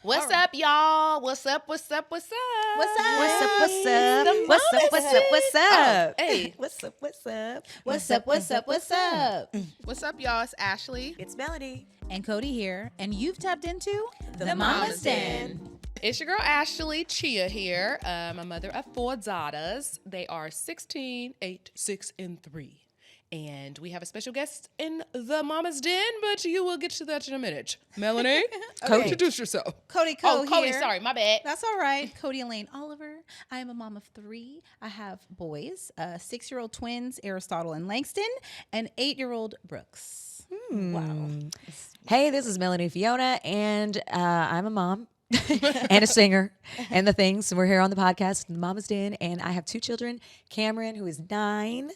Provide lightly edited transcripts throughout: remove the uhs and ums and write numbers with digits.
What's up, y'all? What's up? What's up? What's up? What's up? What's up? What's up? What's up? What's up? What's up? Hey. What's up? What's up? What's up? What's up? What's up? What's up, y'all? It's Ashley. It's Melody. And Cody here, and you've tapped into The Mama's Den. It's your girl, Ashley Chia here. I'm a mother of 4 daughters. They are 16, 8, 6, and 3. And we have a special guest in the Mama's Den, but you will get to that in a minute. Melanie, introduce yourself. Cody Cody, here. sorry, my bad. That's all right. Cody Elaine Oliver. I am a mom of 3. I have boys, 6-year-old twins, Aristotle and Langston, and 8-year-old Brooks. Wow. Hey, this is Melanie Fiona, and I'm a mom and a singer and the things. We're here on the podcast, The Mama's Den, and I have 2 children, Cameron, who is 9,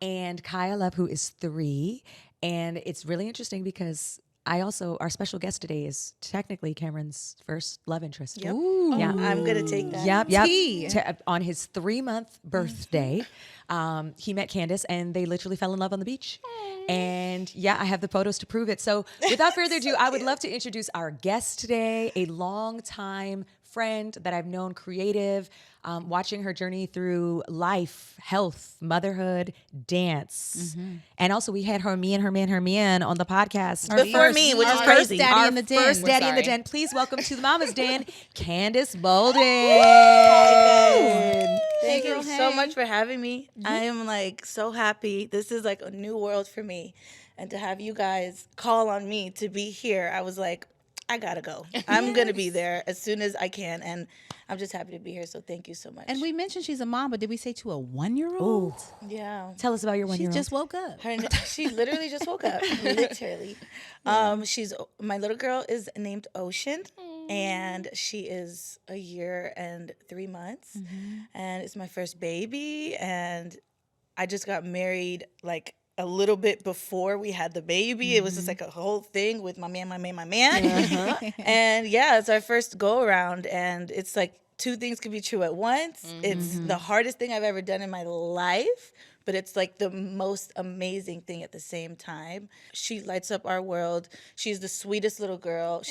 and Kaya Love, who is 3. And it's really interesting because our special guest today is technically Cameron's first love interest. Yep. Ooh. Yeah. I'm going to take that. Yep. Tea. On his 3-month birthday, he met Candice, and they literally fell in love on the beach. And yeah, I have the photos to prove it. So without further ado, I would love to introduce our guest today, a longtime friend that I've known, creative, watching her journey through life, health, motherhood, dance. And also we had her man on the podcast. Before me, which is Our crazy. first daddy in the den. First daddy in the sorry. den. Please welcome to the Mama's Den, Candice Bolden. Thank you girl, so hey. much for having me. I am like so happy. This is like a new world for me. And to have you guys call on me to be here, I was like, I gotta go. I'm going to be there as soon as I can. And I'm just happy to be here. So thank you so much. And we mentioned she's a mom, but did we say to a 1-year-old? yeah. Tell us about your She 1-year-old. just woke up. She literally just woke up, literally. My little girl is named Ocean, and she is a year and 3 months, and it's my first baby, and I just got married like a little bit before we had the baby. It was just like a whole thing with my man. And yeah, it's our first go around, and it's like 2 things could be true at once. It's the hardest thing I've ever done in my life, but it's like the most amazing thing at the same time. She lights up our world. She's the sweetest little girl.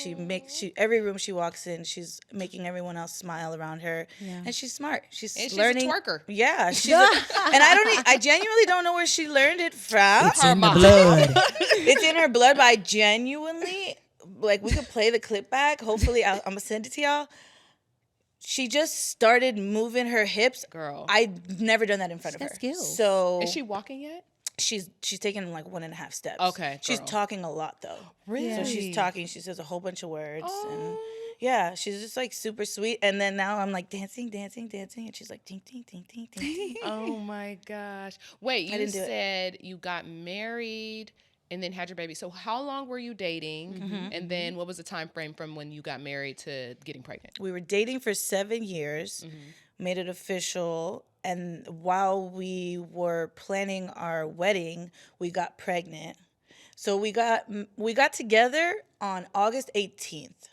Every room she walks in, she's making everyone else smile around her. Yeah. And she's smart. She's learning. She's a twerker. Yeah, and I genuinely don't know where she learned it from. It's in the blood. It's in her blood, but I genuinely, like, we could play the clip back. Hopefully, I'm going to send it to y'all. She just started moving her hips. Girl. I've never done that in front of her. got skills. So Is she walking yet? she's taking like 1.5 steps. Okay, She's girl. talking a lot though. Really? So she's talking. She says a whole bunch of words. And yeah, she's just like super sweet. And then now I'm like dancing. And she's like, ding, ding, ding, ding, ding, ding. Oh my gosh. Wait, you didn't do it. said you got married and then had your baby. So how long were you dating? And then what was the time frame from when you got married to getting pregnant? We were dating for 7 years, made it official. And while we were planning our wedding, we got pregnant. So we got together on August 18th.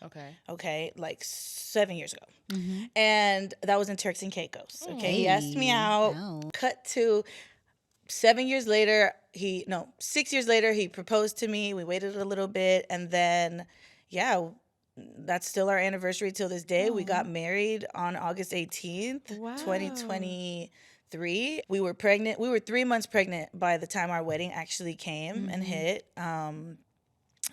Okay, like 7 years ago. And that was in Turks and Caicos. Okay, he asked me out. Wow. Cut to 6 years later, he proposed to me. We waited a little bit, and then, yeah, that's still our anniversary till this day. We got married on August 18th, 2023. We were pregnant. We were 3 months pregnant by the time our wedding actually came and hit.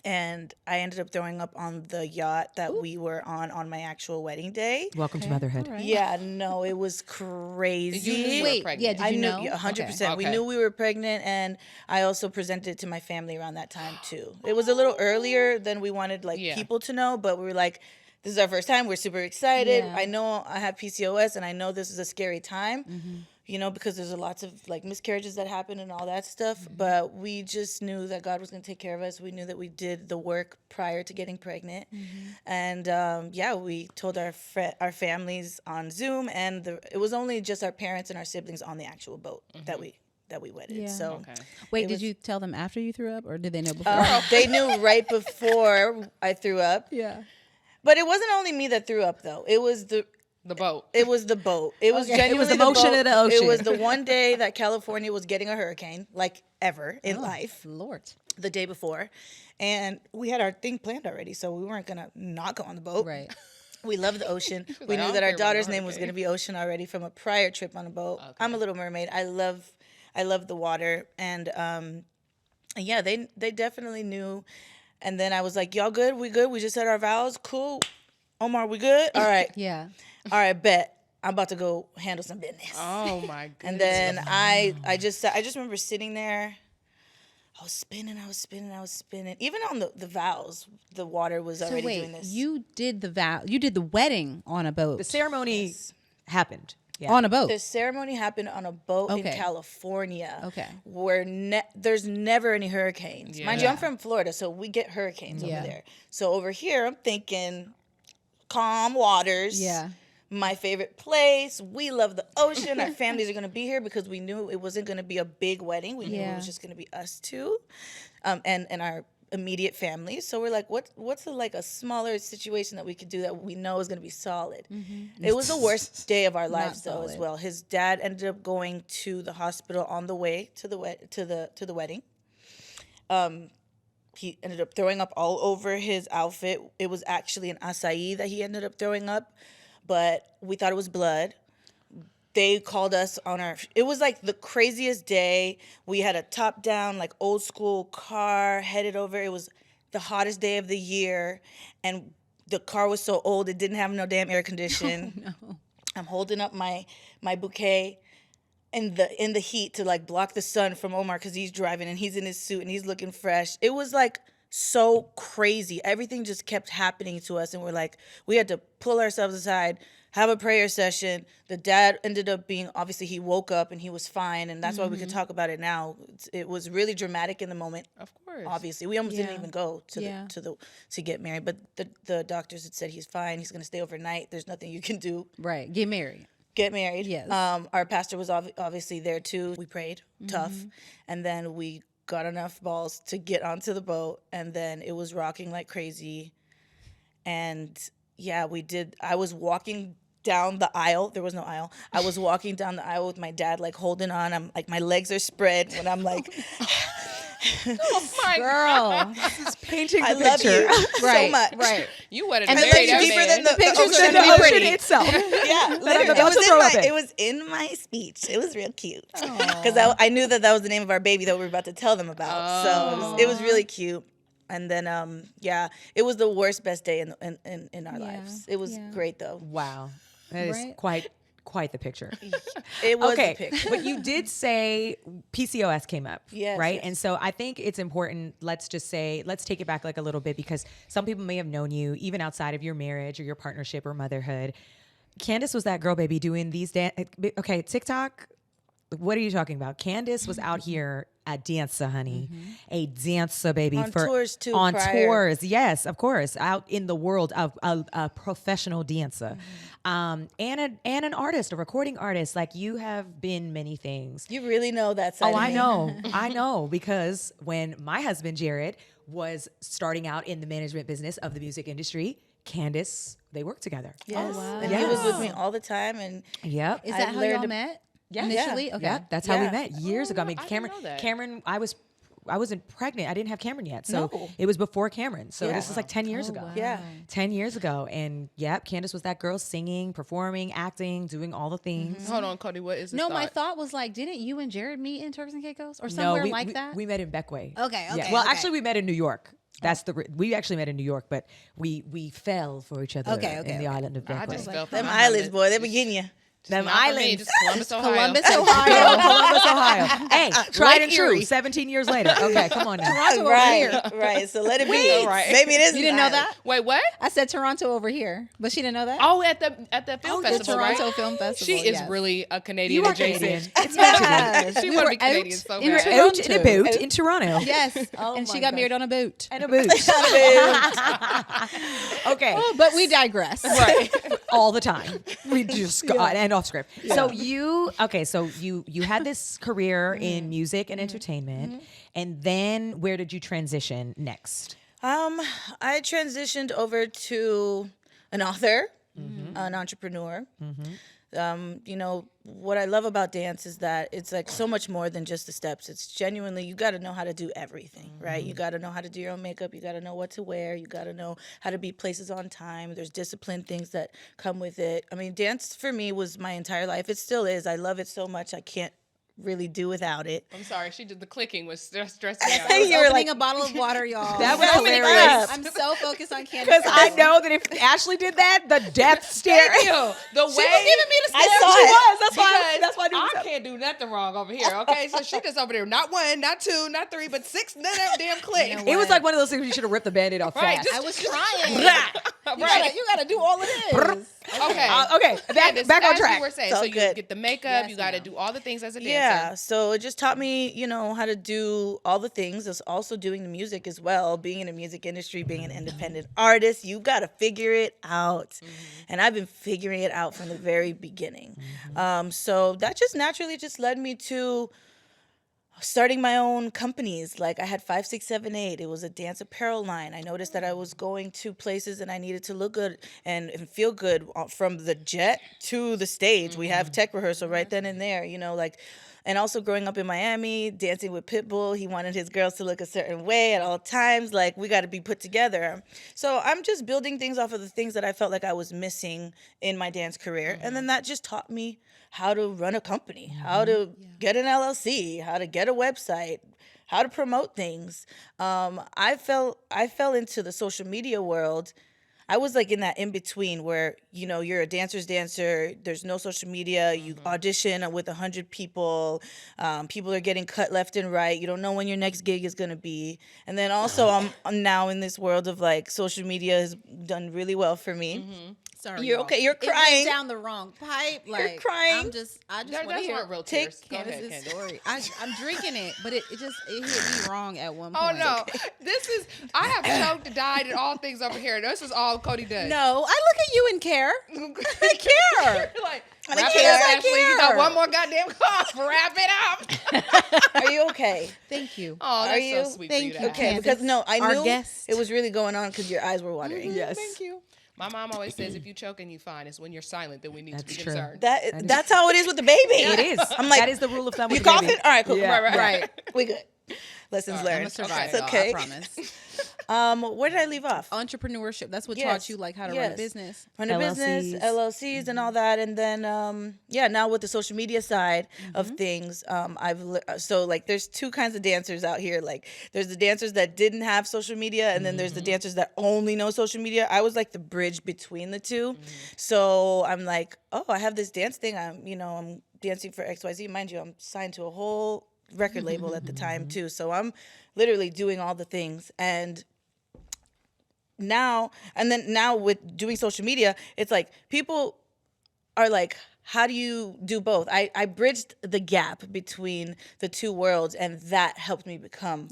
And I ended up throwing up on the yacht that we were on my actual wedding day. Welcome to motherhood. All right. Yeah, no, it was crazy. You knew you were Wait, pregnant. yeah, did I you knew, know? 100%. We Okay. knew we were pregnant, and I also presented it to my family around that time too. It was a little earlier than we wanted people to know, but we were like, this is our first time. We're super excited. Yeah. I know I have PCOS, and I know this is a scary time. Because there's lots of like miscarriages that happen and all that stuff. But we just knew that God was going to take care of us. We knew that we did the work prior to getting pregnant. And we told our families on Zoom, and it was only just our parents and our siblings on the actual boat that we wedded. Yeah. So Wait, did you tell them after you threw up, or did they know before? they knew right before I threw up. Yeah. But it wasn't only me that threw up though. It was the boat. It was the boat. It was genuinely It was the motion boat. of the ocean. It was the one day that California was getting a hurricane, like ever in life, Lord. the day before. And we had our thing planned already, so we weren't going to not go on the boat. Right. We love the ocean. We like, I knew don't that our care about daughter's a name was going to hurricane. be Ocean already from a prior trip on a boat. I'm a Little Mermaid. I love the water, and yeah, they definitely knew. And then I was like, y'all good? We good? We just said our vows. Cool. Omar, we good? All right. Yeah. All right, bet. I'm about to go handle some business. Oh my goodness. And then I just remember sitting there. I was spinning. Even on the vows, the water was So already wait, doing this. you did the wedding on a boat. The ceremony happened. Yeah. On a boat. The ceremony happened on a boat in Okay. California. Okay. Where there's never any hurricanes. Yeah. Mind you, I'm from Florida, so we get hurricanes Yeah. over there. So over here, I'm thinking calm waters. Yeah. My favorite place. We love the ocean. Our families are going to be here because we knew it wasn't going to be a big wedding. We knew it Yeah. was just going to be us two, and our immediate families. So we're like, what's a smaller situation that we could do that we know is going to be solid? It was the worst day of our lives though as solid. well. His dad ended up going to the hospital on the way to the wedding. He ended up throwing up all over his outfit. It was actually an acai that he ended up throwing up, but we thought it was blood. They called us it was like the craziest day. We had a top down, like old school car headed over. It was the hottest day of the year. And the car was so old, it didn't have no damn air condition. Oh, no. I'm holding up my bouquet in the heat to like block the sun from Omar because he's driving and he's in his suit and he's looking fresh. It was like so crazy. Everything just kept happening to us, and we're like, we had to pull ourselves aside, have a prayer session. The dad ended up obviously he woke up and he was fine, and that's why we could talk about it now. It was really dramatic in the moment. Of course. Obviously, we almost didn't Yeah. even go to get married, but the doctors had said he's fine. He's going to stay overnight. There's nothing you can do. Right. Get married. Get married. Yes. Our pastor was obviously there too. We prayed tough, and then we got enough balls to get onto the boat, and then it was rocking like crazy. And yeah, we did. I was walking down the aisle. There was no aisle. I was walking down the aisle with my dad, like holding on. I'm like, my legs are spread when I'm like, Oh my Girl. Painting I the love picture. you so Right. much. Right. You would have And the married that pictures deeper man. than the pictures ocean. are gonna be ocean pretty. itself. Yeah, literally. about to throw up it. It was in my speech. It was real cute because I knew that was the name of our baby that we were about to tell them about. So it was really cute. And then yeah, it was the worst, best day in our lives. It was great though. Wow. That is Right. quite the picture. It was Okay, a picture. but you did say PCOS came up, Yes, right? yes. And so I think it's important. Let's take it back like a little bit because some people may have known you even outside of your marriage or your partnership or motherhood. Candice was that girl, baby, doing these okay, TikTok. What are you talking about? Candice was out here a dancer, honey, a dancer, baby, On tours, too, On prior. tours, yes, of course, out in the world of a professional dancer, and an artist, a recording artist. Like you have been many things. You really know that side. Oh, of I me. know. I know because when my husband Jared was starting out in the management business of the music industry, Candice, they worked together. Yes, wow. and he was with me all the time, and Yep. Is I that how learned y'all to- met? Yeah. Initially? Yeah. Okay. Yeah, that's how we Yeah. met years ago. I mean, I didn't Cameron, know that. Cameron, I wasn't pregnant. I didn't have Cameron yet. So No. it was before Cameron. So Yeah. this is like 10 years Oh, ago. wow. yeah. 10 years ago. And yep, Candice was that girl singing, performing, acting, doing all the things. Hold on, Cody. What is this? No, my thought was like, didn't you and Jared meet in Turks and Caicos or No, somewhere we, like we, that? we met in Beckway. Okay, Yeah. okay, Well, okay. actually, we met in New York. That's we actually met in New York, but we fell for each other Okay, in the okay. island of I Beckway. just fell for Them my islands, husband. boy, they be getting you. Them Not for me, islands. just Columbus, Ohio. Columbus, Ohio, Ohio. Columbus, Ohio. Hey, tried Like and true. Erie. 17 years later. Okay, come on now. Toronto over Right, here. right. So let it be. Wait. Right. Maybe it is. You didn't know that? Wait, what? I said Toronto over here, but she didn't know that. Oh, at the film the festival, Toronto right? Film Festival. She is yes. really a Canadian You are adjacent. Canadian. It's yes. She We wanna were be Canadian out so in bad. Toronto. Out in a boat in Toronto. Yes, Oh and she my got God. married on a boat. And a boot. Okay. Oh, but we digress. Right. All the time. We just got and off script. So you had this career in music and entertainment, and then where did you transition next? I transitioned over to an author. an entrepreneur. You know, what I love about dance is that it's like so much more than just the steps. It's genuinely, you got to know how to do everything, right? You got to know how to do your own makeup. You got to know what to wear. You got to know how to be places on time. There's discipline things that come with it. I mean, dance for me was my entire life. It still is. I love it so much. I can't really do without it. I'm sorry, she did the clicking was stressing me out. I was You were opening like- a bottle of water, y'all. That was Open it hilarious. up. I'm so focused on Candice. Because I know that if Ashley did that, the death stare. Thank you. The way She was giving me the I stare. saw She it. was. That's why. because That's why I I didn't. can't do nothing wrong over here. Okay, so she just over there, not 1, not 2, not 3, but 6. None of that damn click. You know It was what? like one of those things where you should have ripped the band-aid off Right, fast. I was trying. Right. You gotta do all it is. Okay. Okay, Candice, back on as track. you were saying, So so you good. get the makeup, Yes, you got to ma'am. do all the things as a dancer. Yeah, so it just taught me, you know, how to do all the things. It's also doing the music as well. Being in the music industry, being an independent artist, you got to figure it out. And I've been figuring it out from the very beginning. So that just naturally just led me to starting my own companies. Like I had 5, 6, 7, 8. It was a dance apparel line. I noticed that I was going to places and I needed to look good and feel good from the jet to the stage. We have tech rehearsal right then and there, you know, like. And also growing up in Miami, dancing with Pitbull, he wanted his girls to look a certain way at all times. Like, we got to be put together. So I'm just building things off of the things that I felt like I was missing in my dance career. And then that just taught me how to run a company, how to get an LLC, how to get a website, how to promote things. I fell into the social media world. I was like in that in between where, you know, you're a dancer's dancer. There's no social media. You audition with 100 people. People are getting cut left and right. You don't know when your next gig is going to be. And then also I'm now in this world of like social media has done really well for me. Sorry, You're y'all. okay. You're It went crying. down the wrong pipe. Like crying. I just want to Those hear weren't real Take tears. Go ahead, Candice's Candice. story. I'm drinking it, but it hit me wrong at one Oh point. no, this is I have choked, died, and all things over here. This is all Cody does. No, I look at you and care. I care. like I wrap care. it up, I Ashley. You got care. one more goddamn cough. Wrap it up. Are you okay? Thank you. Oh, that's Are you? so sweet Thank for you, you to Okay, ask. because no, I Our knew guest. it was really going on because your eyes were watering. Yes. Thank you. My mom always says, if you choke and you fine, it's when you're silent that we need to be That's true. concerned. That's how it is with the baby. It is. I'm like, that is the rule of thumb. you with the baby. coughing? All right, cool. Yeah. Right. We good. Lessons All I'm right, a learned. survivor. It's okay. I promise. Where did I leave off? Entrepreneurship. That's what Yes. taught you like how to run a Yes. business. Run a business, LLCs, and all that, and then now with the social media side of things, so like there's two kinds of dancers out here. Like there's the dancers that didn't have social media, and then there's the dancers that only know social media. I was like the bridge between the two, so I'm like, oh, I have this dance thing. I'm dancing for XYZ. Mind you, I'm signed to a whole record label at the time too, so I'm literally doing all the things and. Now with doing social media, it's like people are like, how do you do both? I bridged the gap between the two worlds, and that helped me become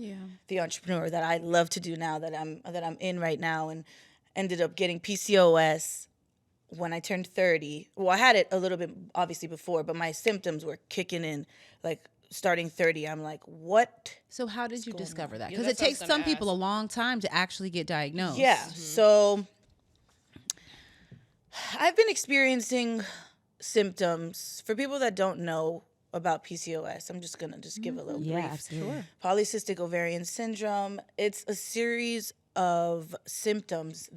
the entrepreneur that I love to do now, that I'm in right now, and ended up getting PCOS when I turned 30. Well, I had it a little bit obviously before, but my symptoms were kicking in like starting 30. I'm like, what? So how did you discover that? Yeah, Because that's it what I takes was gonna some people ask. a long time to actually get diagnosed. Yeah. So I've been experiencing symptoms. For people that don't know about PCOS, I'm just gonna give a little Yeah, brief. absolutely. Polycystic Ovarian Syndrome. It's a series of symptoms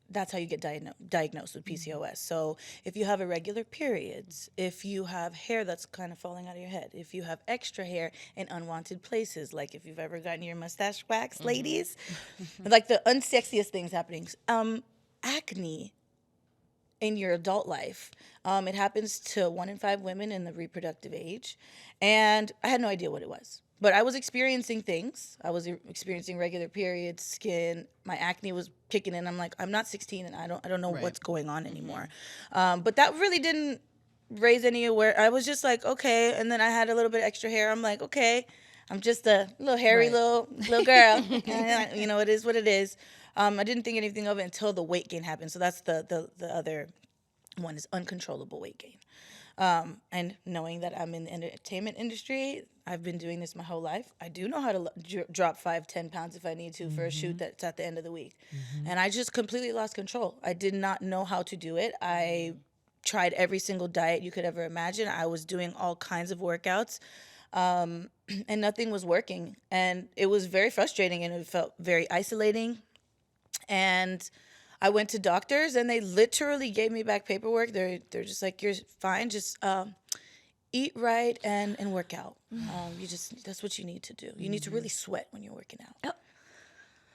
that's how you get diagnosed with PCOS. So if you have irregular periods, if you have hair that's kind of falling out of your head, if you have extra hair in unwanted places, like if you've ever gotten your mustache waxed, ladies, like the unsexiest things happening, acne in your adult life. It happens to 1 in 5 women in the reproductive age. And I had no idea what it was. But I was experiencing things. I was experiencing regular periods, skin. My acne was kicking in. I'm like, I'm not 16 and I don't know what's going on anymore. But that really didn't raise any awareness. I was just like, okay. And then I had a little bit extra hair. I'm like, okay, I'm just a little hairy little girl. And, it is what it is. I didn't think anything of it until the weight gain happened. So that's the other one is uncontrollable weight gain. And knowing that I'm in the entertainment industry, I've been doing this my whole life. I do know how to drop 5-10 pounds if I need to for a shoot that's at the end of the week. And I just completely lost control. I did not know how to do it. I tried every single diet you could ever imagine. I was doing all kinds of workouts, and nothing was working. And it was very frustrating, and it felt very isolating. And I went to doctors, and they literally gave me back paperwork. They're just like, you're fine. Just eat right and work out. That's what you need to do. You need to really sweat when you're working out.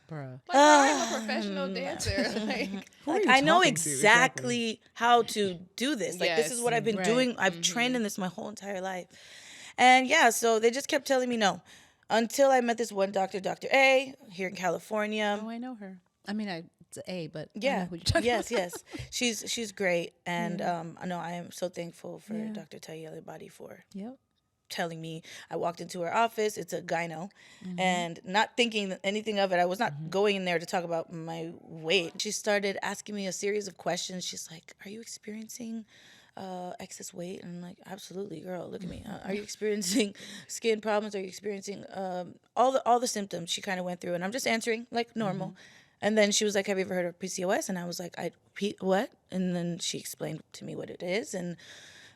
Bruh. Like, I'm a professional dancer. Like, I know exactly how to do this. Like, this is Yes. what I've been doing. I've trained in this my whole entire life. And yeah, so they just kept telling me no. Until I met this one doctor, Dr. A, here in California. Oh, I know her. I mean, it's A, but I Yeah. know who you're talking Yes, about. yes. She's great. And I know I am so thankful for Dr. Tayeli Badi for Yep. telling me. I walked into her office. It's a gyno. And not thinking anything of it. I was not going in there to talk about my weight. She started asking me a series of questions. She's like, are you experiencing excess weight? And I'm like, absolutely, girl, look at me. Are you experiencing skin problems? Are you experiencing all the symptoms? She kind of went through, and I'm just answering like normal. And then she was like, have you ever heard of PCOS? And I was like, what? And then she explained to me what it is and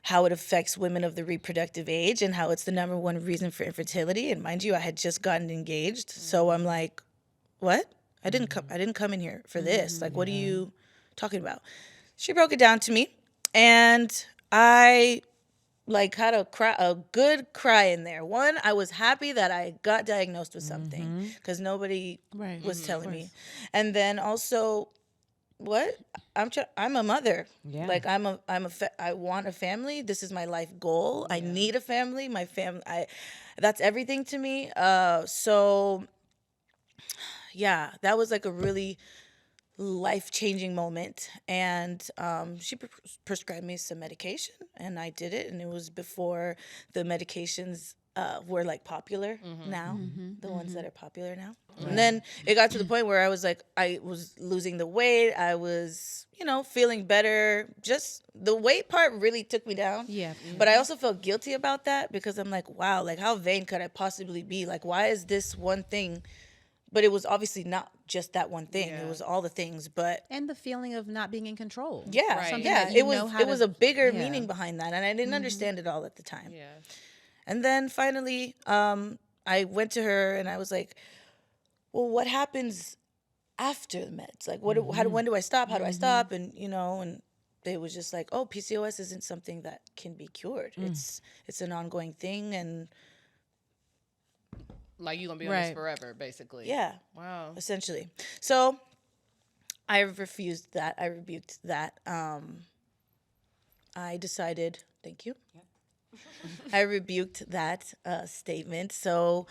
how it affects women of the reproductive age and how it's the number one reason for infertility. And mind you, I had just gotten engaged. So I'm like, what? I didn't come in here for this. Like, what are you talking about? She broke it down to me, and I like had a good cry in there. One, I was happy that I got diagnosed with something because nobody was telling me. And then also, what? I'm a mother. Yeah. Like I want a family. This is my life goal. I need a family. My family, that's everything to me. So yeah, that was like a really life-changing moment. And she prescribed me some medication, and I did it. And it was before the medications were like popular now, the ones that are popular now. And then it got to the point where I was like, I was losing the weight. I was, feeling better. Just the weight part really took me down. Yeah. But I also felt guilty about that because I'm like, wow, like how vain could I possibly be? Like, why is this one thing? But it was obviously not just that one thing. Yeah. It was all the things. But And the feeling of not being in control. yeah, Right. Something yeah, that you it was know how it was to- a bigger yeah. meaning behind that, and I didn't understand it all at the time. yeah. And then finally, I went to her and I was like, well, what happens after the meds? Like, when do I stop? How do I stop? And, and they was just like, oh, PCOS isn't something that can be cured. It's an ongoing thing. And Like, you gonna be on this Right. forever, basically. yeah, Wow. essentially. So I refused that. I rebuked that. I decided, thank you. I rebuked that statement. So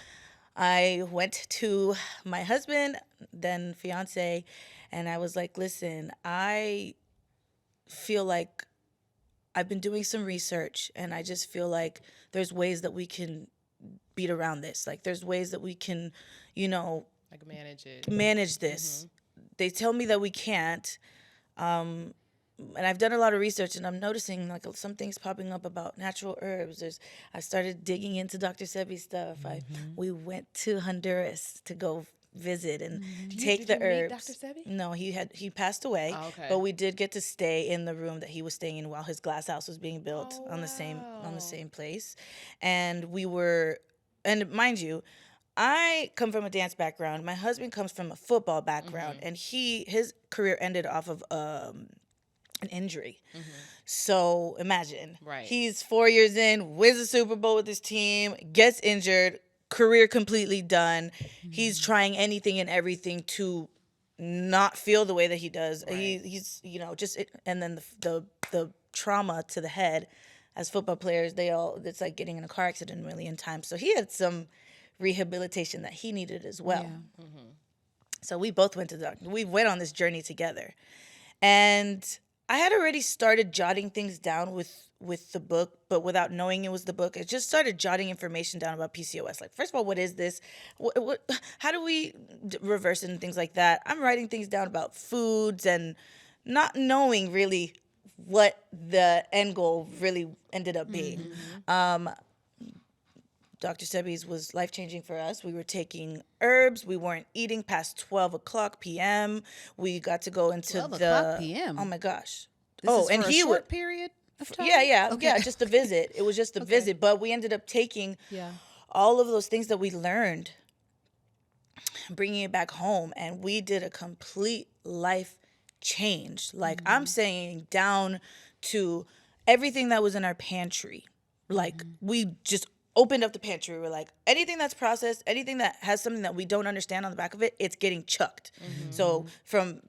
I went to my husband, then fiance, and I was like, listen, I feel like I've been doing some research, and I just feel like there's ways that we can beat around this. Like, there's ways that we can, Like, manage it. manage this. They tell me that we can't. And I've done a lot of research, and I'm noticing like some things popping up about natural herbs. I started digging into Dr. Sebi's stuff. We went to Honduras to go visit and take did the you meet herbs. Dr. Sebi? No, he passed away. Oh, okay. But we did get to stay in the room that he was staying in while his glass house was being built Oh, on the wow. same place. And and mind you, I come from a dance background. My husband comes from a football background, and his career ended off of an injury. So imagine, Right. he's 4 years in, wins the Super Bowl with his team, gets injured, career completely done. He's trying anything and everything to not feel the way that he does. Right. He's and then the trauma to the head. As football players, it's like getting in a car accident a million times. So he had some rehabilitation that he needed as well. Yeah. So we both went to the doctor. We went on this journey together. And I had already started jotting things down with the book, but without knowing it was the book. I just started jotting information down about PCOS. Like, first of all, what is this? How do we reverse it and things like that? I'm writing things down about foods and not knowing really what the end goal really ended up being. Dr. Sebi's was life-changing for us. We were taking herbs. We weren't eating past 12 o'clock p.m. We got to go into 12 o'clock p.m.? Oh, my gosh. This is for a short period of time? Yeah, just a visit. It was just a visit. But we ended up taking all of those things that we learned, bringing it back home, and we did a complete life change. Like, I'm saying down to everything that was in our pantry. Like, we just opened up the pantry. We're like, anything that's processed, anything that has something that we don't understand on the back of it, it's getting chucked. So from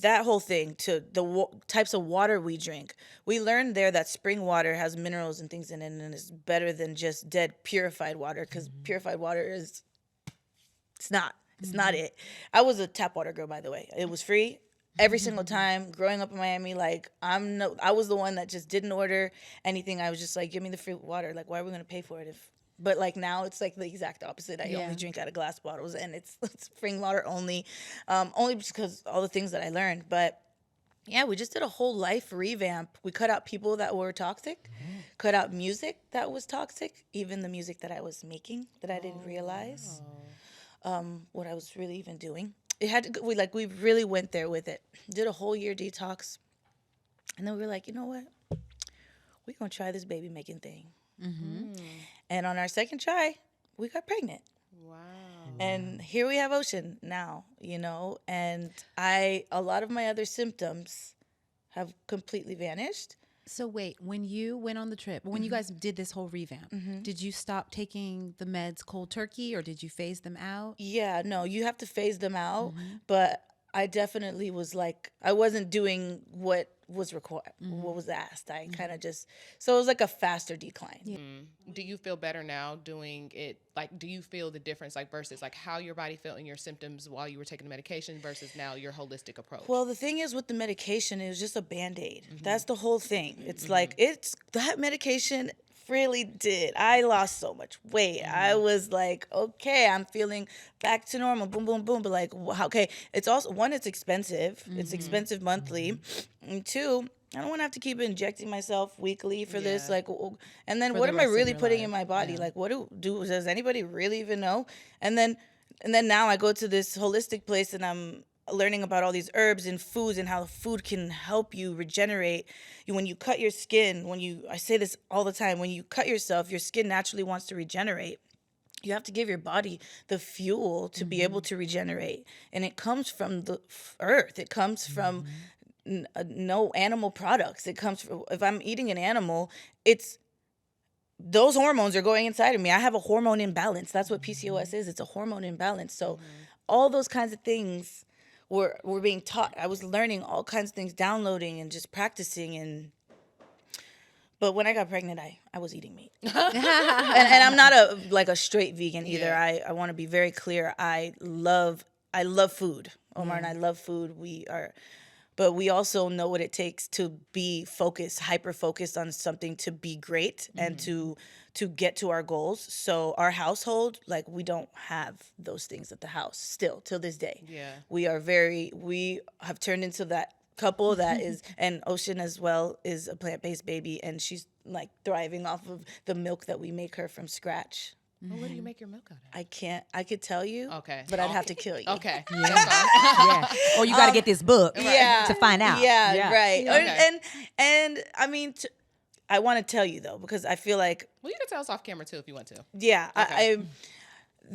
that whole thing to the types of water we drink, we learned there that spring water has minerals and things in it, and it's better than just dead purified water, because purified water is, it's not it. I was a tap water girl, by the way. It was free. Every single time growing up in Miami, like I was the one that just didn't order anything. I was just like, give me the free water. Like, why are we going to pay for it? But like now it's like the exact opposite. I only drink out of glass bottles, and it's spring water only because all the things that I learned. But yeah, we just did a whole life revamp. We cut out people that were toxic, cut out music that was toxic, even the music that I was making that I didn't realize what I was really even doing. It had to, we really went there with it. Did a whole year detox. And then we were like, you know what? We're going to try this baby making thing. And on our second try, we got pregnant. Wow. And here we have Ocean now, and a lot of my other symptoms have completely vanished. So wait, when you went on the trip, when you guys did this whole revamp, did you stop taking the meds cold turkey, or did you phase them out? Yeah, no, you have to phase them out. But I definitely was like, I wasn't doing what was required, what was asked. I kind of just, so it was like a faster decline. Yeah. Do you feel better now doing it? Like, do you feel the difference, like, versus like how your body felt in your symptoms while you were taking the medication versus now your holistic approach? Well, the thing is with the medication, it was just a Band-Aid. That's the whole thing. It's like, that medication really did. I lost so much weight. I was like, okay, I'm feeling back to normal. Boom, boom, boom. But like, okay, it's also, one, it's expensive. It's expensive monthly. And two, I don't want to have to keep injecting myself weekly for this. Like, and then what am I really putting in my body? Like, what does anybody really even know? And then now I go to this holistic place and I'm learning about all these herbs and foods and how food can help you regenerate. When you cut your skin, I say this all the time, when you cut yourself, your skin naturally wants to regenerate. You have to give your body the fuel to be able to regenerate. And it comes from the earth. It comes from no animal products. It comes from, if I'm eating an animal, those hormones are going inside of me. I have a hormone imbalance. That's what PCOS is. It's a hormone imbalance. So all those kinds of things were being taught. I was learning all kinds of things, downloading and just practicing. But when I got pregnant, I was eating meat. and I'm not a straight vegan either. Yeah. I want to be very clear. I love food. Omar and I love food. But we also know what it takes to be focused, hyper-focused on something, to be great and to get to our goals. So our household, like, we don't have those things at the house still till this day. Yeah. We have turned into that couple that is, and Ocean as well is a plant-based baby, and she's like thriving off of the milk that we make her from scratch. Well, what do you make your milk out of? I could tell you. Okay. But I'd have to kill you. Okay. Yeah. Or you got to get this book to find out. Yeah. Right. Yeah. Okay. And I mean, I want to tell you though, because I feel like. Well, you can tell us off camera too if you want to. Yeah. Okay.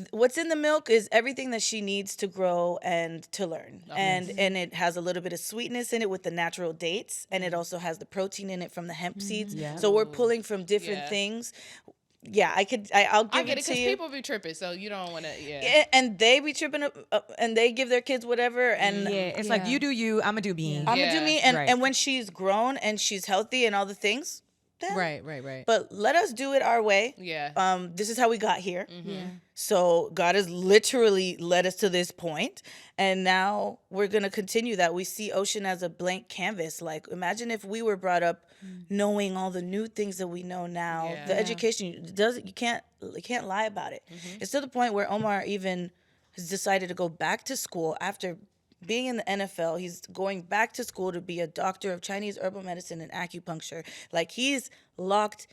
What's in the milk is everything that she needs to grow and to learn. And it has a little bit of sweetness in it with the natural dates. And it also has the protein in it from the hemp seeds. Yeah. So we're pulling from different things. Yeah, I'll give it to you. I get it, because people be tripping, so you don't want to, And they be tripping and they give their kids whatever. And it's like, you do you, I'm going to do me. I'm going to do me. And when she's grown and she's healthy and all the things. Then, right. But let us do it our way. Yeah. This is how we got here. Yeah. So God has literally led us to this point, and now we're going to continue that. We see Ocean as a blank canvas. Like, imagine if we were brought up knowing all the new things that we know now. Yeah. The education, you can't lie about it. It's to the point where Omar even has decided to go back to school after being in the NFL. He's going back to school to be a doctor of Chinese herbal medicine and acupuncture. Like, he's locked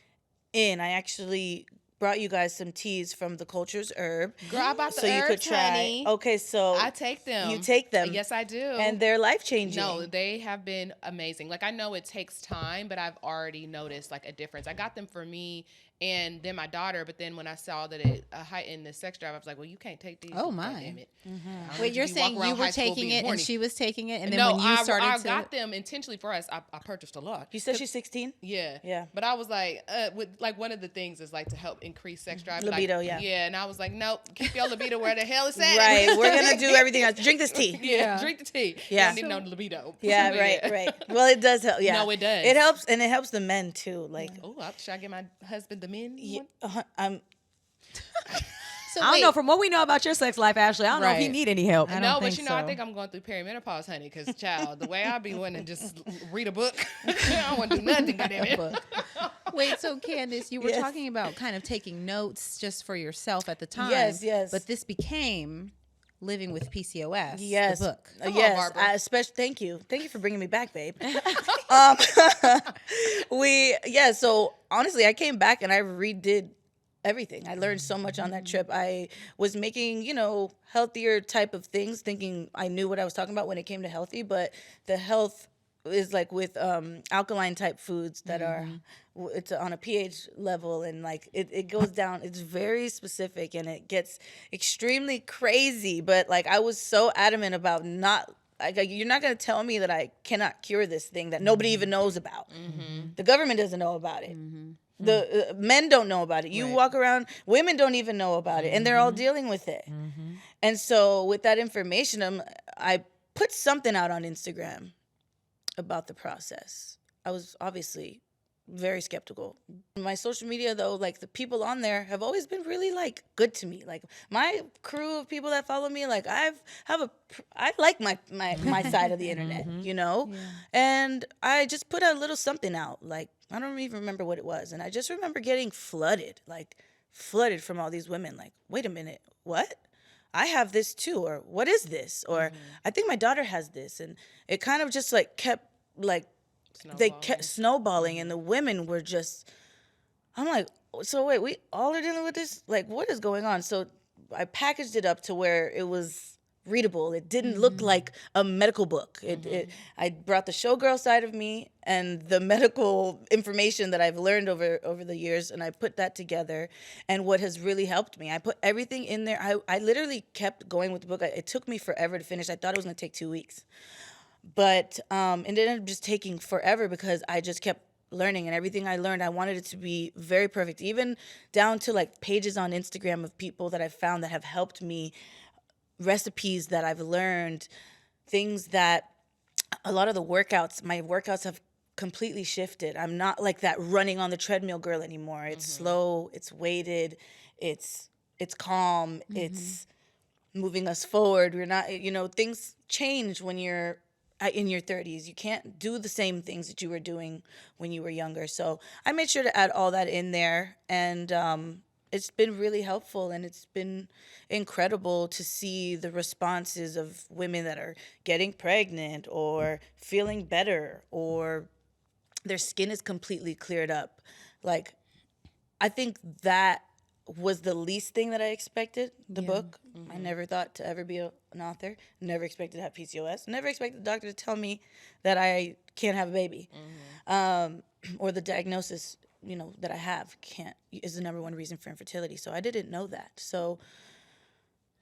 in. I actually brought you guys some teas from the Culture's Herb. Girl, I bought the so you could herbs, try. honey. Okay, so I take them. You take them. Yes, I do. And they're life-changing. No, they have been amazing. Like, I know it takes time, but I've already noticed, like, a difference. I got them for me and then my daughter, but then when I saw that it heightened the sex drive, I was like, well, you can't take these. Oh, my. God damn it. Wait, you're saying you were taking it and she was taking it, and then no, when you started I got them intentionally for us. I purchased a lot. You said she's 16? Yeah. Yeah. But I was like, with like one of the things is like to help increase sex drive. Libido, like, yeah. Yeah, and I was like, nope, keep your libido where the hell it's at. Right, we're going to do everything else. Drink this tea. Yeah, drink the tea. Yeah. I need no libido. Yeah, right. Well, it does help. Yeah. No, it does. It helps, and it helps the men, too. Like, Oh, should I get my husband the men one? So I don't wait, know. From what we know about your sex life, Ashley, I don't know if you Right. need any help. I No, don't but think you know, I so. think I'm going through perimenopause, honey, because, child, the way I be wanting to just read a book, I don't want to do nothing, goddammit. Wait, so Candice, you were Yes. talking about kind of taking notes just for yourself at the time. Yes. But this became Living with PCOS, yes. the book. Come on, Yes. Barbara. Thank you. Thank you for bringing me back, babe. So honestly, I came back and I redid everything. I learned so much on that trip. I was making, healthier type of things, thinking I knew what I was talking about when it came to healthy, but the health is like with alkaline type foods that are, it's on a pH level, and like it goes down. It's very specific and it gets extremely crazy. But like, I was so adamant about not, like, you're not going to tell me that I cannot cure this thing that nobody even knows about. The government doesn't know about it. The men don't know about it. You walk around, women don't even know about it, and they're all dealing with it. And so with that information, I put something out on Instagram about the process. I was obviously very skeptical. My social media, though, like, the people on there have always been really, like, good to me. Like, my crew of people that follow me, like, I like my side of the internet, And I just put a little something out. Like, I don't even remember what it was. And I just remember getting flooded from all these women. Like, wait a minute, what? I have this too, or what is this? Or I think my daughter has this. And it kind of just like kept snowballing, and the women were just, I'm like, so wait, we all are dealing with this? Like, what is going on? So I packaged it up to where it was readable. It didn't look like a medical book. I brought the showgirl side of me and the medical information that I've learned over the years, and I put that together. And what has really helped me, I put everything in there. I literally kept going with the book. It took me forever to finish. I thought it was going to take 2 weeks. But it ended up just taking forever because I just kept learning, and everything I learned, I wanted it to be very perfect, even down to like pages on Instagram of people that I've found that have helped me, recipes that I've learned, things that a lot of my workouts have completely shifted. I'm not like that running on the treadmill girl anymore. It's slow, it's weighted, it's calm, it's moving us forward. We're not, things change when you're in your 30s. You can't do the same things that you were doing when you were younger. So I made sure to add all that in there, and it's been really helpful, and it's been incredible to see the responses of women that are getting pregnant or feeling better, or their skin is completely cleared up. Like, I think that was the least thing that I expected, the book. I never thought to ever be an author. Never expected to have PCOS. Never expected the doctor to tell me that I can't have a baby. Or the diagnosis, that I have is the number one reason for infertility. So I didn't know that. So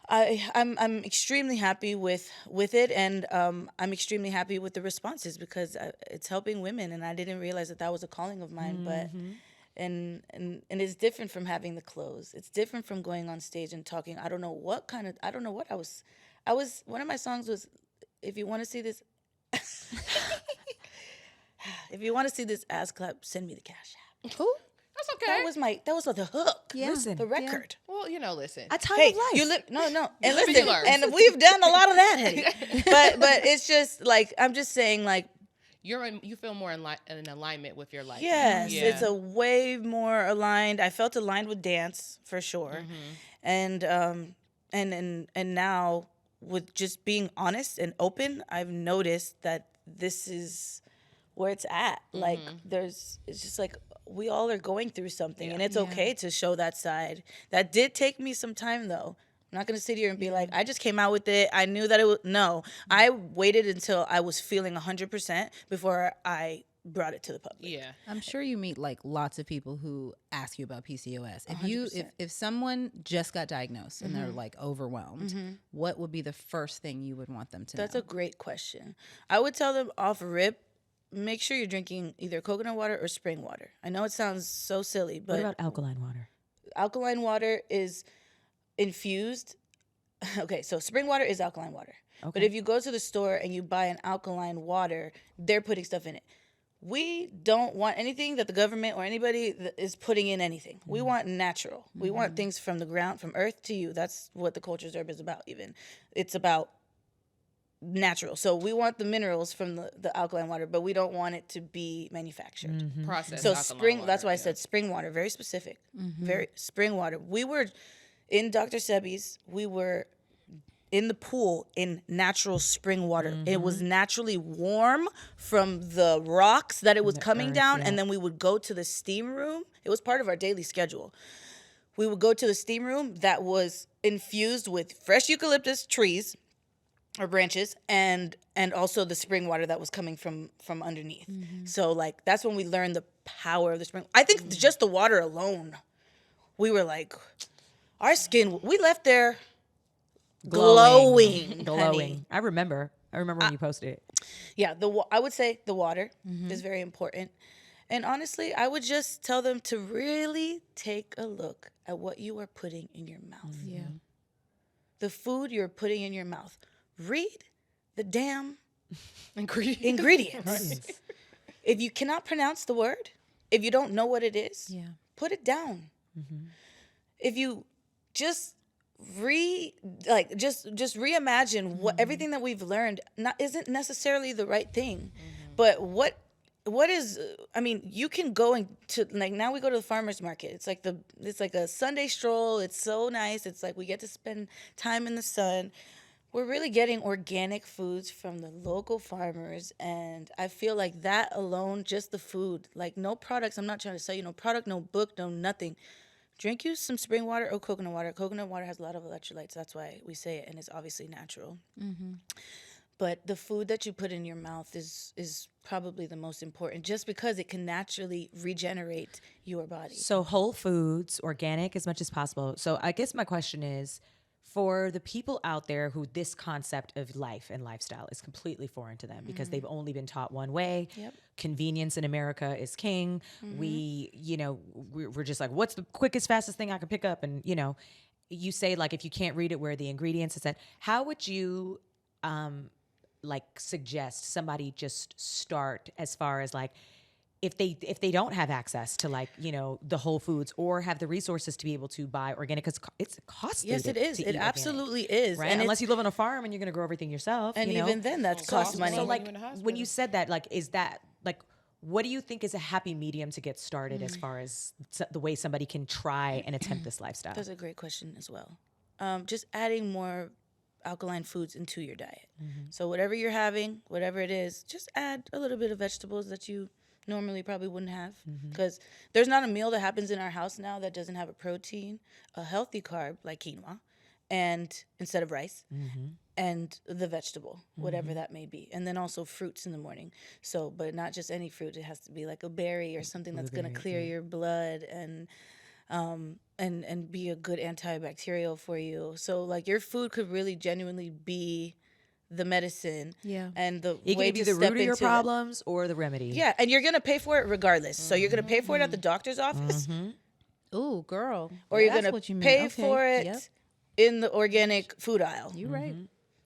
I'm extremely happy with it, and I'm extremely happy with the responses because it's helping women, and I didn't realize that was a calling of mine. But and it's different from having the clothes. It's different from going on stage and talking. I don't know what I was. One of my songs was, if you want to see this, if you want to see this ass clap, send me the cash app. Who? That's okay. That was the hook. Yeah. Listen, The record. Well, listen. a time Hey, of life. you live no, and live and listen, you learn. and we've done a lot of that, honey. but it's just like, I'm just saying, like, You feel more in alignment with your life. yes, Yeah. it's a way more aligned. I felt aligned with dance for sure, and now with just being honest and open, I've noticed that this is where it's at. Like it's just like we all are going through something, and it's okay to show that side. That did take me some time though. I'm not going to sit here and be like, I just came out with it. I knew that it was, no. I waited until I was feeling 100% before I brought it to the public. Yeah. I'm sure you meet like lots of people who ask you about PCOS. If someone just got diagnosed and they're like overwhelmed, what would be the first thing you would want them to know? That's a great question. I would tell them off rip, make sure you're drinking either coconut water or spring water. I know it sounds so silly, but What about alkaline water? alkaline water is infused. Okay, so spring water is alkaline water. Okay. But if you go to the store and you buy an alkaline water, they're putting stuff in it. We don't want anything that the government or anybody is putting in anything. We want natural. We want things from the ground, from earth to you. That's what the Culture's Herb is about even. It's about natural. So we want the minerals from the alkaline water, but we don't want it to be manufactured. Processed So alkaline spring, water, that's why I yeah. said spring water, very specific. Very spring water. We were in Dr. Sebi's, we were in the pool in natural spring water. It was naturally warm from the rocks that it was coming down, and then we would go to the steam room. It was part of our daily schedule. We would go to the steam room that was infused with fresh eucalyptus trees or branches and also the spring water that was coming from underneath. So like that's when we learned the power of the spring. I think just the water alone, we were like, our skin, we left there glowing. honey. I remember when you posted it. Yeah, I would say the water is very important. And honestly, I would just tell them to really take a look at what you are putting in your mouth. Yeah. The food you're putting in your mouth. Read the damn Ingredients. If you cannot pronounce the word, if you don't know what it is, put it down. If you just just reimagine what everything that we've learned isn't necessarily the right thing, but what is, I mean, you can go into, like, now we go to the farmer's market. It's like a Sunday stroll. It's so nice. It's like we get to spend time in the sun. We're really getting organic foods from the local farmers, and I feel like that alone, just the food, like no products. I'm not trying to sell you no product, no book, no nothing. Drink you some spring water or coconut water. Coconut water has a lot of electrolytes. That's why we say it, and it's obviously natural. But the food that you put in your mouth is probably the most important, just because it can naturally regenerate your body. So whole foods, organic as much as possible. So I guess my question is, for the people out there who this concept of life and lifestyle is completely foreign to them because they've only been taught one way. Convenience in America is king. We're just like, what's the quickest, fastest thing I can pick up? And, you say, like, if you can't read it, where the ingredients is at, how would you suggest somebody just start as far as like, if they don't have access to the whole foods or have the resources to be able to buy organic, because it's costly. Yes, it is. To It eat absolutely organic, is. right? And unless you live on a farm and you're going to grow everything yourself. and even then, that costs money. So When like you're in the when hospital. you said that, like, is that like, what do you think is a happy medium to get started as far as the way somebody can try and attempt this lifestyle? That's a great question as well. Just adding more alkaline foods into your diet. So whatever you're having, whatever it is, just add a little bit of vegetables that you normally probably wouldn't have, because there's not a meal that happens in our house now that doesn't have a protein, a healthy carb like quinoa, and instead of rice, and the vegetable, whatever that may be, and then also fruits in the morning. So, but not just any fruit; it has to be like a berry or something that's going to clear your blood and be a good antibacterial for you. So, like, your food could really genuinely be the medicine, and the It way can be to the step root of your into it. problems or the remedy. Yeah, and you're gonna pay for it regardless. So you're gonna pay for it at the doctor's office, Ooh, girl. or you're That's gonna what you mean. pay Okay. for it Yep. in the organic food aisle. You're right.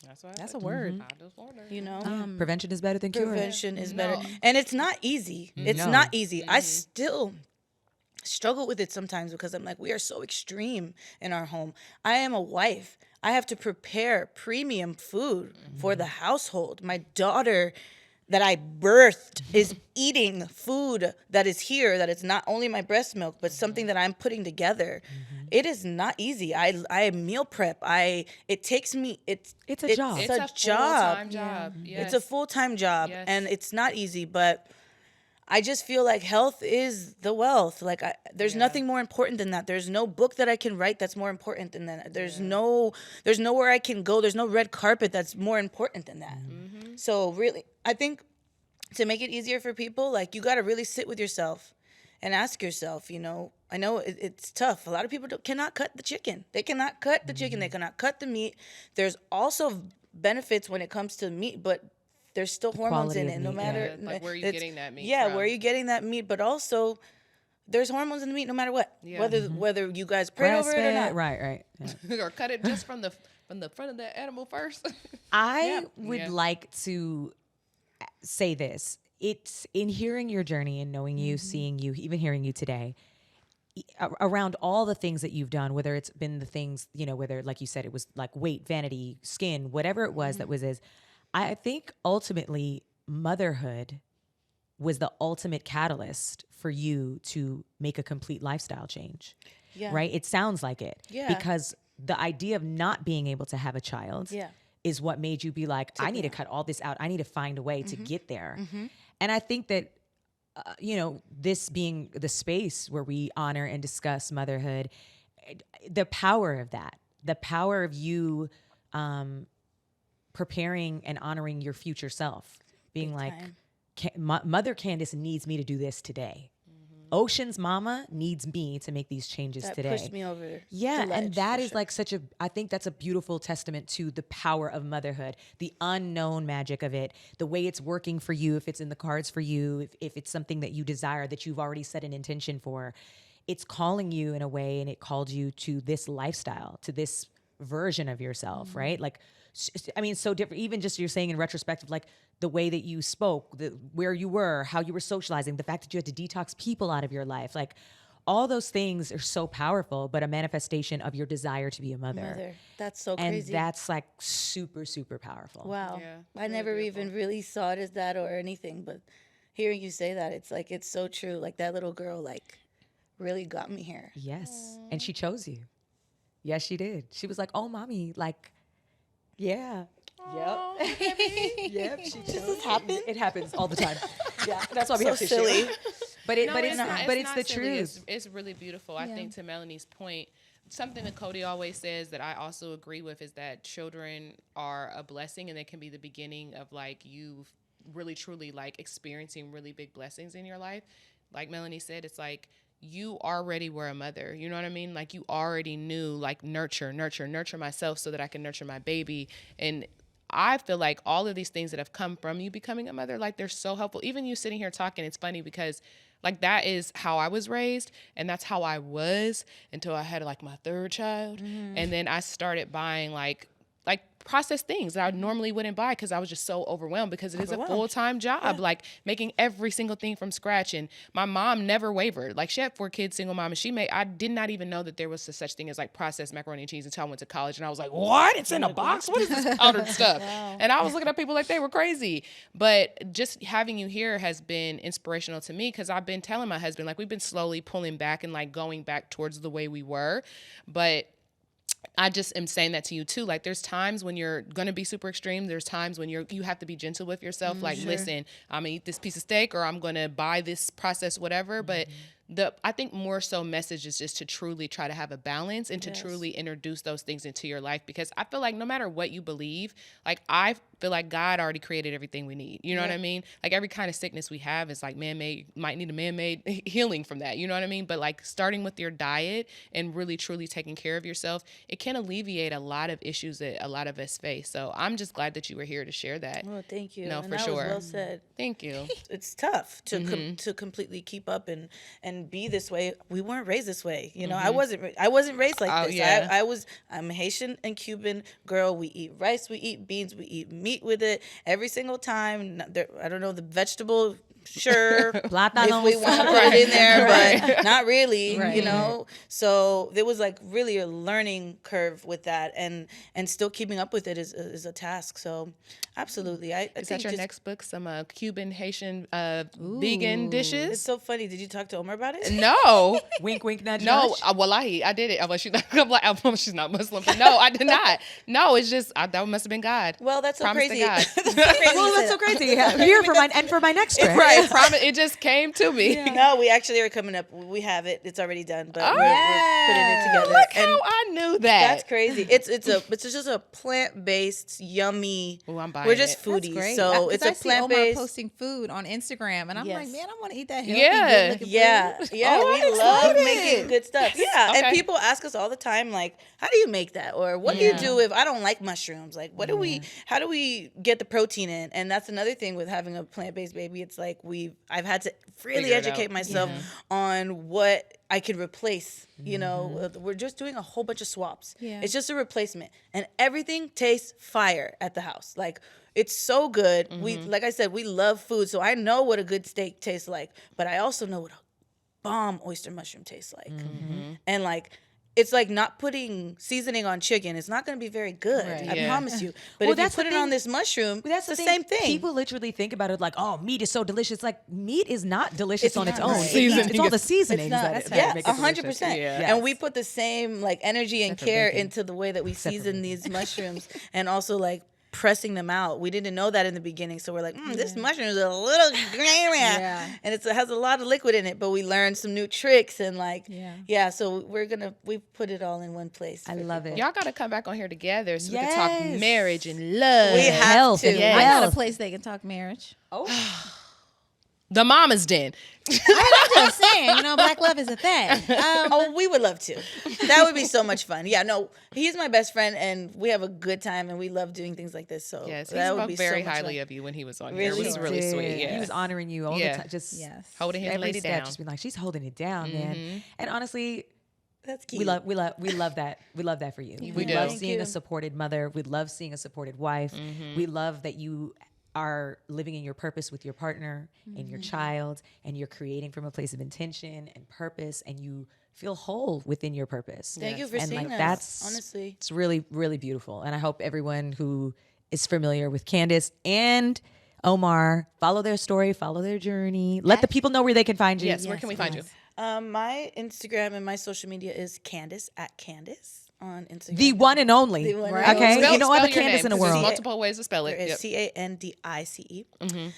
That's why I That's said a word. I just wondered. You know, Prevention is better than cure. prevention is better, and it's not easy. It's not easy. I still struggle with it sometimes because I'm like, we are so extreme in our home. I am a wife. I have to prepare premium food for the household. My daughter that I birthed is eating food that is here, that it's not only my breast milk, but something that I'm putting together. It is not easy. I meal prep. It takes me. It's a job. It's a a job. full-time job. It's a full-time job, Yes. and it's not easy. But I just feel like health is the wealth. Like there's nothing more important than that. There's no book that I can write that's more important than that. There's nowhere I can go. There's no red carpet that's more important than that. So really, I think to make it easier for people, like you got to really sit with yourself and ask yourself, I know it's tough. A lot of people cannot cut the chicken. They cannot cut the chicken. They cannot cut the meat. There's also benefits when it comes to meat, but there's still hormones in quality it. of No meat, matter Like where are you getting that meat Yeah, from? where are you getting that meat? But also, there's hormones in the meat no matter what. Yeah. Whether you guys pray over it or not. Right. Yeah. Or cut it just from the front of the animal first. I would Yeah. like to say this. It's in hearing your journey and knowing you, seeing you, even hearing you today, around all the things that you've done, whether it's been the things, whether, like you said, it was like weight, vanity, skin, whatever it was that was I think ultimately motherhood was the ultimate catalyst for you to make a complete lifestyle change. Yeah. Right? It sounds like it. Yeah. Because the idea of not being able to have a child Yeah. is what made you be like, I need to cut all this out. I need to find a way to get there. And I think that, this being the space where we honor and discuss motherhood, the power of that, the power of you preparing and honoring your future self, being like, Mother Candice needs me to do this today. Ocean's mama needs me to make these changes That today. pushed me over. Yeah, the and ledge, that for is sure. like I think that's a beautiful testament to the power of motherhood, the unknown magic of it, the way it's working for you, if it's in the cards for you, if it's something that you desire, that you've already set an intention for. It's calling you in a way, and it called you to this lifestyle, to this version of yourself, right? Like, I mean, so different, even just you're saying in retrospective, like the way that you spoke, where you were, how you were socializing, the fact that you had to detox people out of your life, like all those things are so powerful, but a manifestation of your desire to be a mother. That's so And crazy. that's like super, super powerful. Wow. Yeah, I never even really saw it as that or anything, but hearing you say that, it's like, it's so true. Like that little girl, like really got me here. Yes. And she chose you. Yes, she did. She was like, oh, mommy, like, yeah. Yep. Yep. She chose you. It happens all the time. Yeah. That's why we So have tissue. silly. But No, it's not the silly. truth. It's really beautiful. I think to Melanie's point, something that Cody always says that I also agree with is that children are a blessing, and they can be the beginning of like you really truly like experiencing really big blessings in your life. Like Melanie said, it's like you already were a mother. You know what I mean? Like you already knew like nurture myself so that I can nurture my baby. And I feel like all of these things that have come from you becoming a mother, like they're so helpful. Even you sitting here talking, it's funny because like that is how I was raised, and that's how I was until I had like my third child. And then I started buying like processed things that I normally wouldn't buy because I was just so overwhelmed, because it is a full-time job, like making every single thing from scratch. And my mom never wavered. Like she had 4 kids, single mom, and I did not even know that there was such thing as like processed macaroni and cheese until I went to college. And I was like, what? It's in a box? What is this powdered stuff? And I was looking at people like they were crazy. But just having you here has been inspirational to me, because I've been telling my husband, like we've been slowly pulling back and like going back towards the way we were. But I just am saying that to you too. Like there's times when you're going to be super extreme. There's times when you have to be gentle with yourself. Like, listen, I'm going to eat this piece of steak, or I'm going to buy this processed whatever. But I think more so message is just to truly try to have a balance and to truly introduce those things into your life, because I feel like no matter what you believe, like I feel like God already created everything we need. You know what I mean? Like every kind of sickness we have is like man-made, might need a man-made healing from that. You know what I mean? But like starting with your diet and really truly taking care of yourself, it can alleviate a lot of issues that a lot of us face. So I'm just glad that you were here to share that. Oh, thank you. No, And for that sure. was well said. Thank you. It's tough to to completely keep up and be this way. We weren't raised this way. You know, I wasn't raised like this. Yeah. I'm a Haitian and Cuban girl. We eat rice, we eat beans, we eat meat with it every single time. I don't know, the vegetable sure Plátanos. if we want to put it in there, Right. but not really, Right. you know. So there was like really a learning curve with that, and still keeping up with it is a task. So absolutely, I Is that think your just, next book? Some Cuban, Haitian, vegan dishes? it's so funny. Did you talk to Omar about it? No. Wink, wink, nudge, No, nudge. wallahi, I did it. Well, she's not, I'm like, she's not Muslim. But no, I did not. No, it's just, that must have been God. Well, that's so Promise to crazy. God. That's so crazy Well, you that's say so that. crazy. Here for my next trip. Right. Promise. It just came to me. No, we actually are coming up. We have it. It's already done, but Oh, we're putting it together. Look And how I knew that. that's crazy. It's just a plant-based, yummy. Ooh, I'm buying We're just it. That's foodies, great. so 'Cause it's I a see Omar plant-based. posting food on Instagram, and I'm like, Yes. man, I want to eat that healthy, Yeah. good-looking Yeah, food. yeah, Oh, we I'm love excited. making good stuff. Yeah, Okay. and people ask us all the time, like, how do you make that, or what do you do if I don't like mushrooms? Like, what do we? How do we get the protein in? And that's another thing with having a plant-based baby. It's like I've had to really Figure it educate out. myself on what I could replace. You know, we're just doing a whole bunch of swaps. Yeah. It's just a replacement, and everything tastes fire at the house. Like. It's so good. We, like I said, we love food, so I know what a good steak tastes like, but I also know what a bomb oyster mushroom tastes like. And like, it's like not putting seasoning on chicken. It's not going to be very good. Right. I Yeah. promise you. But Well, if you that's the put it on thing. this mushroom, That's it's the thing. same thing. People literally think about it like, oh, meat is so delicious. Like, meat is not delicious It's on its not. own. Right. It's, Seasoning it's all the is- seasonings It's not. that, That's that Yeah, make it delicious. 100%. Yeah. And we put the same like energy and Except for care bacon. into the way that we Except for season these mushrooms, and also like pressing them out. We didn't know that in the beginning, so we're like, this mushroom is a little green, Yeah. and it has a lot of liquid in it. But we learned some new tricks, and like, Yeah. So we put it all in one place. I for love people. it. Y'all got to come back on here together so we can talk Yes. marriage and love. We have Health to. and Yes. I got a wealth. place they can talk marriage. The Mama's Den. I'm just saying, black love is a thing. Oh, we would love to. That would be so much fun. Yeah, no, he's my best friend, and we have a good time, and we love doing things like this. So Yes, he that would spoke be very so much highly fun. of you when he was on here. It Really? was really Did. sweet. Yeah. He was honoring you all Yeah. the time. Just Yes. Holding his every lady step, down. just being like, she's holding it down, man. And honestly, That's cute. we love that. We love that for you. We do. love Thank seeing you. a supported mother. We love seeing a supported wife. We love that you are living in your purpose with your partner and your child, and you're creating from a place of intention and purpose, and you feel whole within your purpose. Thank you for and seeing like us. that's Honestly, it's really, really beautiful. And I hope everyone who is familiar with Candice and Omar follow their story, follow their journey. Let the people know where they can find you. Yes, where can we find you? my Instagram and my social media is Candice @Candice on Instagram. The one and only. The one and Okay, only. you know Spell other your Candice name, in the 'cause there's world. multiple ways to spell it. There is Yep. Candice.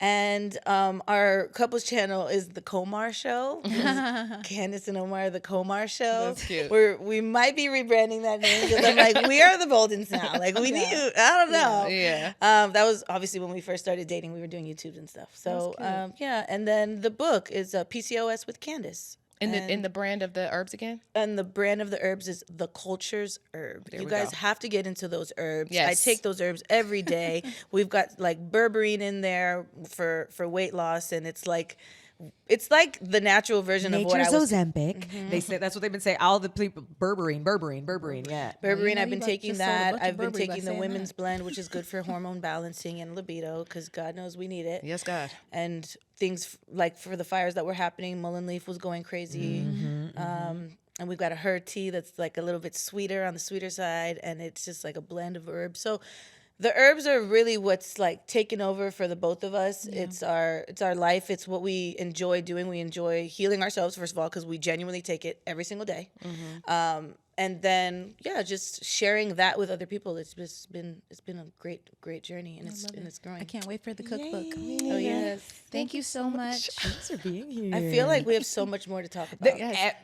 And our couples channel is the Komar Show. Candice and Omar, the Komar Show. That's cute. We might be rebranding that name because I'm like, we are the Boldens now. Like we need. I don't know. Yeah. That was obviously when we first started dating. We were doing YouTube and stuff. So yeah, and then the book is PCOS with Candice. In the brand of the herbs again? And the brand of the herbs is The Culture's Herb. You we guys go. have to get into those herbs. I Yes. take those herbs every day. We've got like berberine in there for weight loss, and it's like the natural version of what I Nature's was. Ozempic. They say that's what they've been saying. All the people, berberine. Yeah. Berberine, know, I've been you taking just sold a that. bunch of I've been Burberry by taking the saying women's that. blend, which is good for hormone balancing and libido, because God knows we need it. Yes, God. And things like for the fires that were happening, mullein leaf was going crazy. And we've got a herb tea that's like a little bit sweeter on the sweeter side, and it's just like a blend of herbs. So the herbs are really what's like taken over for the both of us. It's our life. It's what we enjoy doing. We enjoy healing ourselves, first of all, because we genuinely take it every single day. And then just sharing that with other people. It's been a great journey, and it's growing. I can't wait for the cookbook. Oh yes. Thank you so much. Thanks for being here. I feel like we have so much more to talk about.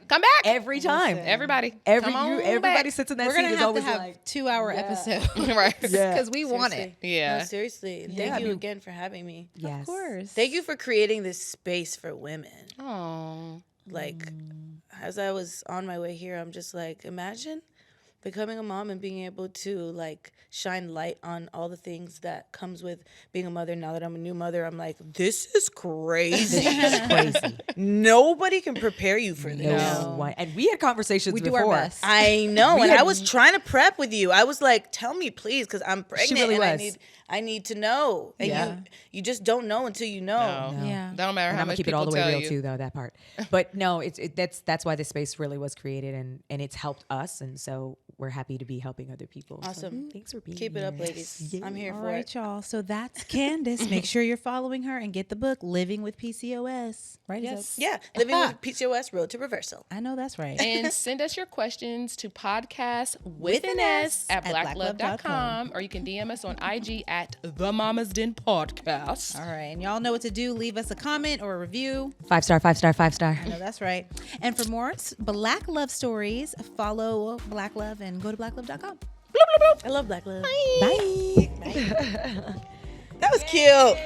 Come back. every time. Everybody. Every Come on everybody back. sits in that We're seat gonna is have to always have like 2-hour episode Right. Yeah. because we want it. Yeah. No, seriously. And Yeah, thank I you mean- again for having me. yes. Of course. Thank you for creating this space for women. Oh. Like, as I was on my way here, I'm just like, imagine becoming a mom and being able to like shine light on all the things that comes with being a mother. Now that I'm a new mother, I'm like, this is crazy. Crazy. Nobody can prepare you for this. No one. And we had conversations We before. do our best. I know, and I was trying to prep with you. I was like, "Tell me, please, because I'm pregnant, really and was. I need to know." And Yeah. you just don't know until you know. No. Yeah. That don't matter And how I'm gonna much keep it people all the way tell real you. too, though, that part. But no, that's why this space really was created, and it's helped us, and so we're happy to be helping other people. So Awesome. thanks for being Keep it here. up, ladies. I'm here All for right, it. y'all. So that's Candice. Make sure you're following her and get the book Living with PCOS. Right? Yes. Yeah, living with PCOS, road to reversal. I know that's right. And send us your questions to podcast with an S at blacklove.com, or you can DM us on IG at The Mama's Den Podcast. All right. And y'all know what to do. Leave us a comment or a review. 5-star, 5-star, 5-star. I know that's right. And for more Black Love stories, follow Black Love and go to blacklove.com. I love Black Love. Bye. That was cute.